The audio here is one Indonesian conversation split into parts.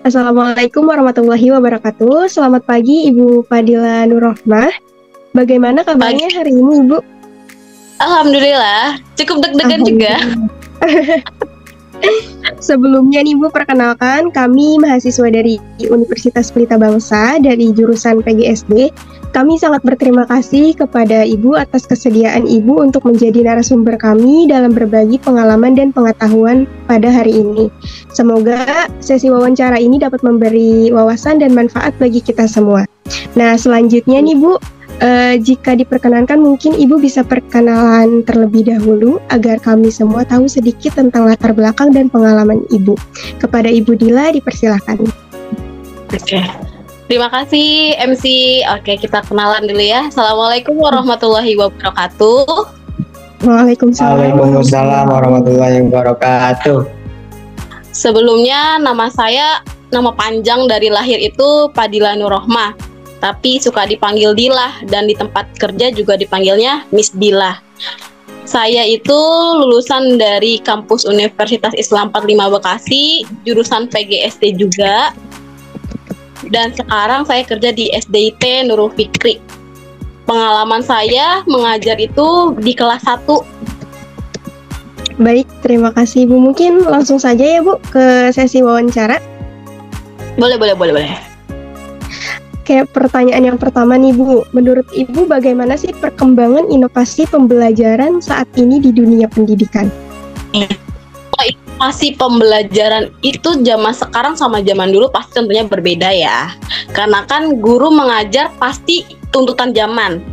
Assalamualaikum warahmatullahi wabarakatuh. Selamat pagi Ibu Fadila Nurrohmah. Bagaimana kabarnya hari ini Ibu? Alhamdulillah, cukup deg-degan juga. Sebelumnya nih Bu, perkenalkan kami mahasiswa dari Universitas Pelita Bangsa dari jurusan PGSD. Kami sangat berterima kasih kepada Ibu atas kesediaan Ibu untuk menjadi narasumber kami dalam berbagi pengalaman dan pengetahuan pada hari ini. Semoga sesi wawancara ini dapat memberi wawasan dan manfaat bagi kita semua. Nah, selanjutnya nih Bu, jika diperkenankan mungkin Ibu bisa perkenalan terlebih dahulu agar kami semua tahu sedikit tentang latar belakang dan pengalaman Ibu. Kepada Ibu Dila dipersilahkan. Oke. Terima kasih MC. Oke, kita kenalan dulu ya. Assalamualaikum warahmatullahi wabarakatuh. Waalaikumsalam. Waalaikumsalam warahmatullahi wabarakatuh. Sebelumnya nama panjang dari lahir itu Fadila Nurrohmah, tapi suka dipanggil Dila dan di tempat kerja juga dipanggilnya Miss Dila. Saya itu lulusan dari kampus Universitas Islam 45 Bekasi, jurusan PGSD juga. Dan sekarang saya kerja di SDIT Nurul Fikri. Pengalaman saya mengajar itu di kelas 1. Baik, terima kasih Bu. Mungkin langsung saja ya Bu ke sesi wawancara. Boleh. Kayak pertanyaan yang pertama nih Bu, menurut Ibu bagaimana sih perkembangan inovasi pembelajaran saat ini di dunia pendidikan? Inovasi pembelajaran itu zaman sekarang sama zaman dulu pasti tentunya berbeda ya. Karena kan guru mengajar pasti tuntutan zaman.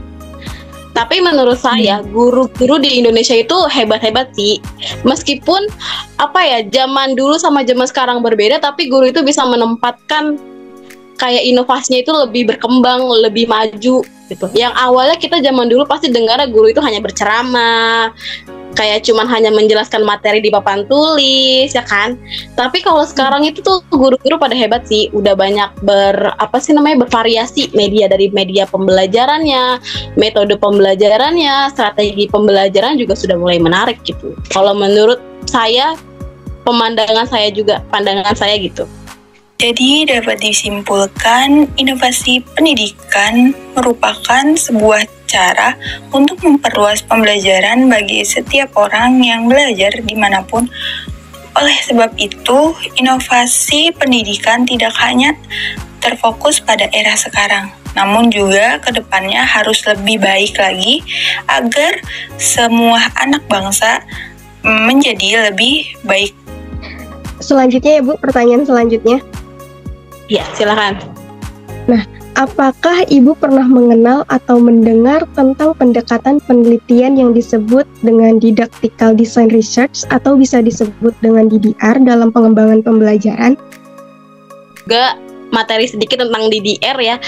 Tapi menurut saya guru-guru di Indonesia itu hebat-hebat sih. Meskipun zaman dulu sama zaman sekarang berbeda, tapi guru itu bisa menempatkan kayak inovasinya itu lebih berkembang, lebih maju gitu. Yang awalnya kita zaman dulu pasti dengar guru itu hanya berceramah, kayak cuman hanya menjelaskan materi di papan tulis, ya kan? Tapi kalau sekarang itu tuh guru-guru pada hebat sih, udah banyak bervariasi dari media pembelajarannya, metode pembelajarannya, strategi pembelajaran juga sudah mulai menarik gitu. Kalau menurut saya, pandangan saya gitu. Jadi dapat disimpulkan inovasi pendidikan merupakan sebuah cara untuk memperluas pembelajaran bagi setiap orang yang belajar dimanapun. Oleh sebab itu, inovasi pendidikan tidak hanya terfokus pada era sekarang, namun juga ke depannya harus lebih baik lagi agar semua anak bangsa menjadi lebih baik. Selanjutnya ya Bu, pertanyaan selanjutnya. Ya, silakan. Nah, apakah Ibu pernah mengenal atau mendengar tentang pendekatan penelitian yang disebut dengan Didactical Design Research atau bisa disebut dengan DDR dalam pengembangan pembelajaran? Juga materi sedikit tentang DDR ya.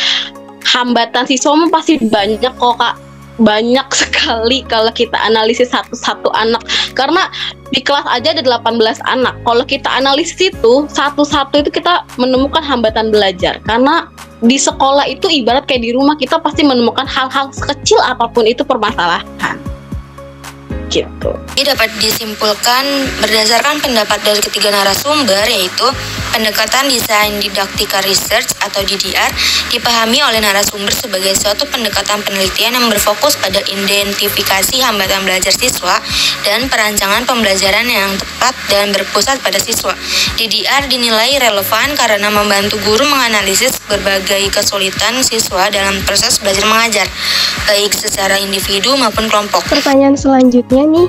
Hambatan siswa pasti banyak kok Kak. Banyak sekali kalau kita analisis satu-satu anak. Karena di kelas aja ada 18 anak. Kalau kita analisis itu satu-satu itu kita menemukan hambatan belajar. Karena di sekolah itu ibarat kayak di rumah, kita pasti menemukan hal-hal sekecil apapun itu permasalahan. Gitu. Ini dapat disimpulkan berdasarkan pendapat dari ketiga narasumber, yaitu pendekatan desain didaktika research atau DDR dipahami oleh narasumber sebagai suatu pendekatan penelitian yang berfokus pada identifikasi hambatan belajar siswa dan perancangan pembelajaran yang tepat dan berpusat pada siswa. DDR dinilai relevan karena membantu guru menganalisis berbagai kesulitan siswa dalam proses belajar mengajar, baik secara individu maupun kelompok. Pertanyaan selanjutnya nih,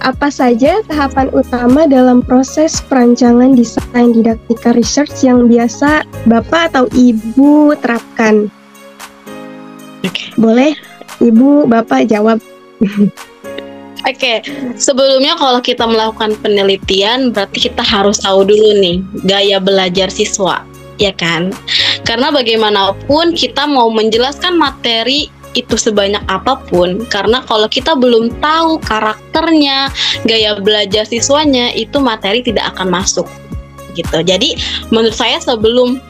apa saja tahapan utama dalam proses perancangan desain didaktika research yang biasa Bapak atau Ibu terapkan? Boleh Ibu, Bapak jawab. Oke, sebelumnya kalau kita melakukan penelitian berarti kita harus tahu dulu nih gaya belajar siswa, ya kan? Karena bagaimanapun kita mau menjelaskan materi itu sebanyak apapun, karena kalau kita belum tahu karakternya, gaya belajar siswanya, itu materi tidak akan masuk gitu. Jadi menurut saya sebelum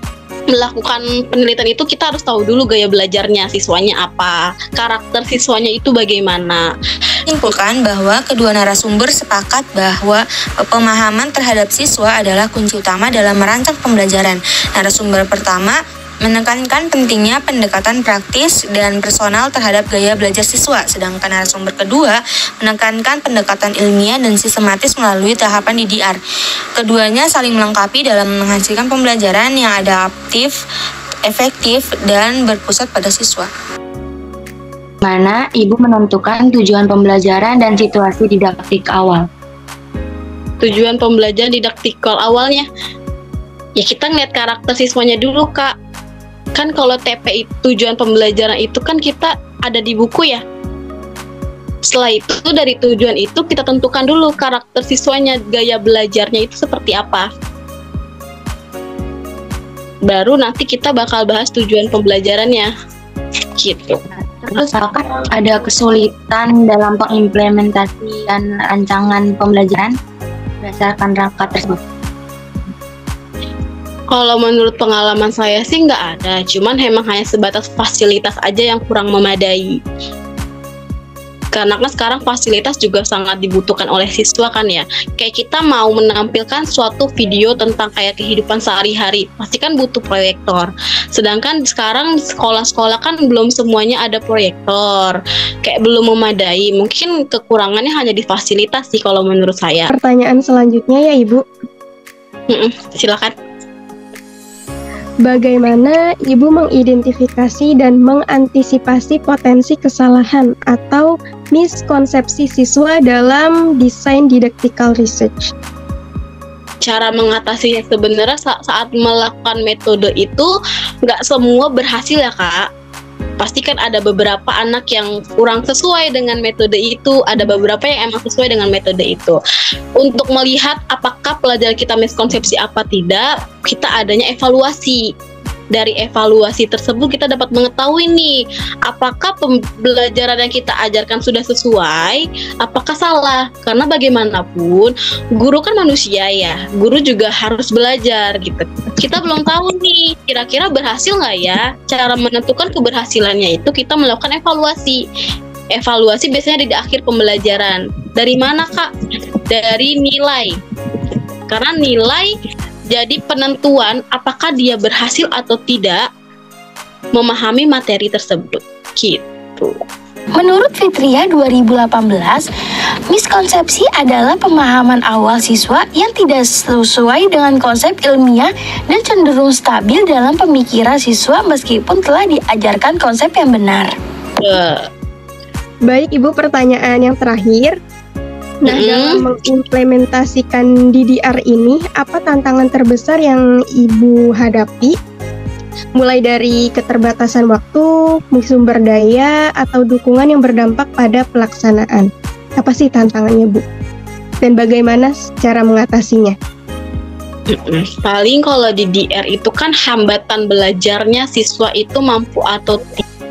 melakukan penelitian itu kita harus tahu dulu gaya belajarnya siswanya apa, karakter siswanya itu bagaimana. Simpulkan bahwa kedua narasumber sepakat bahwa pemahaman terhadap siswa adalah kunci utama dalam merancang pembelajaran. Narasumber pertama menekankan pentingnya pendekatan praktis dan personal terhadap gaya belajar siswa, sedangkan narasumber kedua menekankan pendekatan ilmiah dan sistematis melalui tahapan DDR. Keduanya saling melengkapi dalam menghasilkan pembelajaran yang adaptif, efektif, dan berpusat pada siswa. Mana Ibu menentukan tujuan pembelajaran dan situasi didaktik awal? Tujuan pembelajaran didaktikal awalnya, ya kita ngeliat karakter siswanya dulu, Kak. Kan kalau TP tujuan pembelajaran itu kan kita ada di buku ya. Setelah itu dari tujuan itu kita tentukan dulu karakter siswanya, gaya belajarnya itu seperti apa. Baru nanti kita bakal bahas tujuan pembelajarannya. Gitu. Terus apakah ada kesulitan dalam pengimplementasian rancangan pembelajaran berdasarkan rangka tersebut? Kalau menurut pengalaman saya sih nggak ada, cuman emang hanya sebatas fasilitas aja yang kurang memadai. Karena kan sekarang fasilitas juga sangat dibutuhkan oleh siswa kan ya. Kayak kita mau menampilkan suatu video tentang kayak kehidupan sehari-hari, pasti kan butuh proyektor. Sedangkan sekarang sekolah-sekolah kan belum semuanya ada proyektor, kayak belum memadai. Mungkin kekurangannya hanya di fasilitas sih kalau menurut saya. Pertanyaan selanjutnya ya Ibu. Silakan. Bagaimana Ibu mengidentifikasi dan mengantisipasi potensi kesalahan atau miskonsepsi siswa dalam desain didactical research? Cara mengatasinya sebenarnya saat melakukan metode itu nggak semua berhasil ya Kak. Pasti kan ada beberapa anak yang kurang sesuai dengan metode itu, ada beberapa yang emang sesuai dengan metode itu. Untuk melihat apakah pelajaran kita miskonsepsi apa tidak, kita adanya evaluasi. Dari evaluasi tersebut kita dapat mengetahui nih, apakah pembelajaran yang kita ajarkan sudah sesuai, apakah salah. Karena bagaimanapun, guru kan manusia ya, guru juga harus belajar gitu. Kita belum tahu nih, kira-kira berhasil nggak ya. Cara menentukan keberhasilannya itu kita melakukan evaluasi. Evaluasi biasanya di akhir pembelajaran. Dari mana Kak? Dari nilai. Karena nilai jadi penentuan apakah dia berhasil atau tidak memahami materi tersebut. Gitu. Menurut Fitria 2018, miskonsepsi adalah pemahaman awal siswa yang tidak sesuai dengan konsep ilmiah dan cenderung stabil dalam pemikiran siswa meskipun telah diajarkan konsep yang benar. Baik Ibu, pertanyaan yang terakhir. Nah, dalam mengimplementasikan DDR ini, apa tantangan terbesar yang Ibu hadapi? Mulai dari keterbatasan waktu, sumber daya, atau dukungan yang berdampak pada pelaksanaan. Apa sih tantangannya, Bu? Dan bagaimana cara mengatasinya? Paling kalau di DDR itu kan hambatan belajarnya siswa itu mampu atau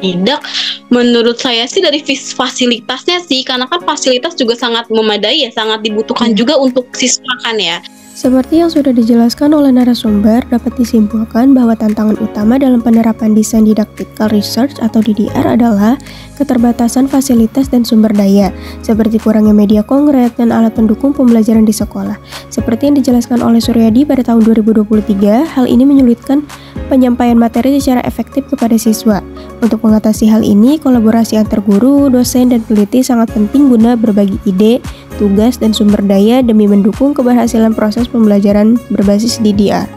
tidak. Menurut saya sih dari fasilitasnya sih, karena kan fasilitas juga sangat memadai ya, sangat dibutuhkan juga untuk siswa kan ya. Seperti yang sudah dijelaskan oleh narasumber, dapat disimpulkan bahwa tantangan utama dalam penerapan desain didactical research atau DDR adalah keterbatasan fasilitas dan sumber daya, seperti kurangnya media konkret dan alat pendukung pembelajaran di sekolah. Seperti yang dijelaskan oleh Suryadi pada tahun 2023, hal ini menyulitkan penyampaian materi secara efektif kepada siswa. Untuk mengatasi hal ini, kolaborasi antar guru, dosen, dan peneliti sangat penting guna berbagi ide, tugas, dan sumber daya demi mendukung keberhasilan proses pembelajaran berbasis DDR.